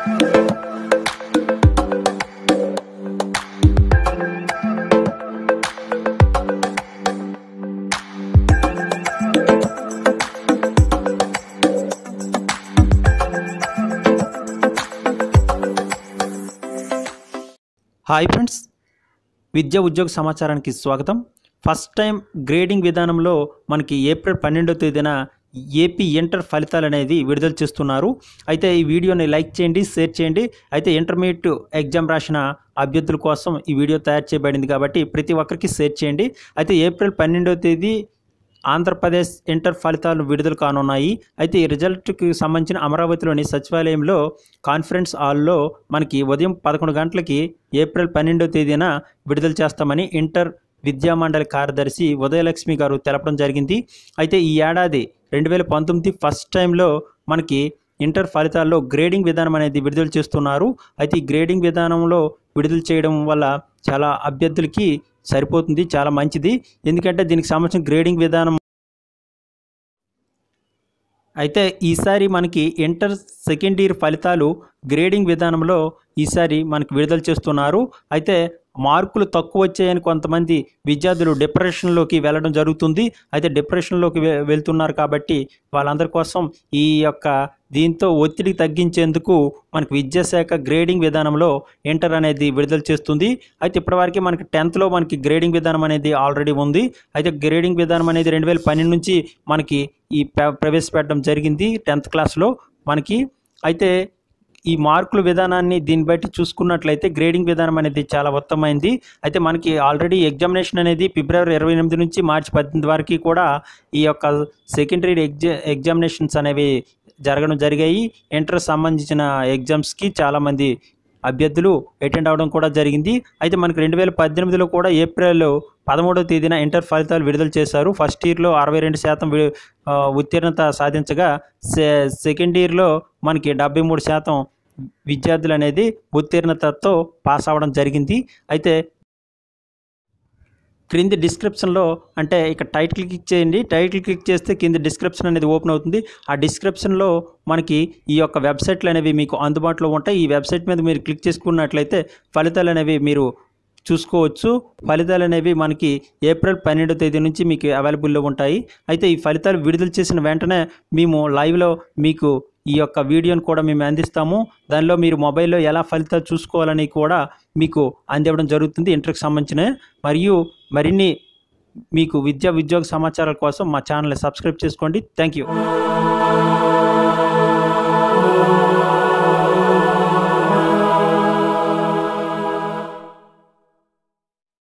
Hi friends, విద్యా ఉద్యోగ సమాచారానికి స్వాగతం. ఫస్ట్ టైం గ్రేడింగ్ విధానంలో మనకి ఏప్రిల్ 12వ తేదీన ఏపీ ఇంటర్ ఫలితాలు అనేది విడుదల చేస్తున్నారు. అయితే ఈ వీడియోని లైక్ చేయండి, షేర్ చేయండి. అయితే ఇంటర్మీడియట్ ఎగ్జామ్ రాసిన అభ్యర్థుల కోసం ఈ వీడియో తయారు చేయబడింది కాబట్టి ప్రతి ఒక్కరికి షేర్ చేయండి. అయితే ఏప్రిల్ 12వ తేదీ ఆంధ్రప్రదేశ్ ఇంటర్ ఫలితాలు విడుదల కానున్నాయి. అయితే ఈ రిజల్ట్కి సంబంధించిన అమరావతిలోని సచివాలయంలో కాన్ఫరెన్స్ హాల్లో మనకి ఉదయం 11 గంటలకి ఏప్రిల్ 12వ తేదీన విడుదల చేస్తామని ఇంటర్ విద్యామండలి కార్యదర్శి ఉదయలక్ష్మి గారు తెలపడం జరిగింది. అయితే ఈ ఏడాది 2019 ఫస్ట్ టైంలో మనకి ఇంటర్ ఫలితాల్లో గ్రేడింగ్ విధానం అనేది విడుదల చేస్తున్నారు. అయితే ఈ గ్రేడింగ్ విధానంలో విడుదల చేయడం వల్ల చాలా అభ్యర్థులకి సరిపోతుంది, చాలా మంచిది. ఎందుకంటే దీనికి సంబంధించిన గ్రేడింగ్ విధానం అయితే ఈసారి మనకి ఇంటర్ సెకండ్ ఇయర్ ఫలితాలు గ్రేడింగ్ విధానంలో ఈసారి మనకి విడుదల చేస్తున్నారు. అయితే మార్కులు తక్కువ వచ్చాయని కొంతమంది విద్యార్థులు డిప్రెషన్లోకి వెళ్ళడం జరుగుతుంది. అయితే డిప్రెషన్లోకి వెళ్తున్నారు కాబట్టి వాళ్ళందరి కోసం ఈ యొక్క దీంతో ఒత్తిడి తగ్గించేందుకు మనకి విద్యాశాఖ గ్రేడింగ్ విధానంలో ఇంటర్ అనేది విడుదల చేస్తుంది. అయితే ఇప్పటివరకు మనకి 10th మనకి గ్రేడింగ్ విధానం అనేది ఆల్రెడీ ఉంది. అయితే గ్రేడింగ్ విధానం అనేది 2012 నుంచి మనకి ఈ ప్రవేశపెట్టడం జరిగింది 10th క్లాస్లో మనకి. అయితే ఈ మార్కుల విధానాన్ని దీన్ని బట్టి చూసుకున్నట్లయితే గ్రేడింగ్ విధానం అనేది చాలా ఉత్తమమైంది. అయితే మనకి ఆల్రెడీ ఎగ్జామినేషన్ అనేది ఫిబ్రవరి 28 నుంచి మార్చి 18 వరకు కూడా ఈ యొక్క సెకండరీ ఎగ్జామినేషన్స్ అనేవి జరిగాయి. ఇంటర్ సంబంధించిన ఎగ్జామ్స్కి చాలామంది అభ్యర్థులు అటెండ్ అవ్వడం కూడా జరిగింది. అయితే మనకి 2018లో కూడా ఏప్రిల్ 13వ తేదీన ఇంటర్ ఫలితాలు విడుదల చేశారు. ఫస్ట్ ఇయర్లో 62% ఉత్తీర్ణత సాధించగా సెకండ్ ఇయర్లో మనకి 73% విద్యార్థులు అనేది ఉత్తీర్ణతతో పాస్ అవ్వడం జరిగింది. అయితే క్రింది డిస్క్రిప్షన్లో అంటే ఇక టైటిల్ క్లిక్ చేయండి. టైటిల్ క్లిక్ చేస్తే కింద డిస్క్రిప్షన్ అనేది ఓపెన్ అవుతుంది. ఆ డిస్క్రిప్షన్లో మనకి ఈ యొక్క వెబ్సైట్లు అనేవి మీకు అందుబాటులో ఉంటాయి. ఈ వెబ్సైట్ మీద మీరు క్లిక్ చేసుకున్నట్లయితే ఫలితాలు అనేవి మీరు చూసుకోవచ్చు. ఫలితాలు అనేవి మనకి ఏప్రిల్ 12వ తేదీ నుంచి మీకు అవైలబుల్లో ఉంటాయి. అయితే ఈ ఫలితాలు విడుదల చేసిన వెంటనే మేము లైవ్లో మీకు ఈ యొక్క వీడియోని కూడా మేము అందిస్తాము. దానిలో మీరు మొబైల్లో ఎలా ఫలితాలు చూసుకోవాలని కూడా మీకు అందివ్వడం జరుగుతుంది ఇంటర్కి సంబంధించిన. మరియు మరిన్ని మీకు విద్యా ఉద్యోగ సమాచారాల కోసం మా ఛానల్ని సబ్స్క్రైబ్ చేసుకోండి. Thank you.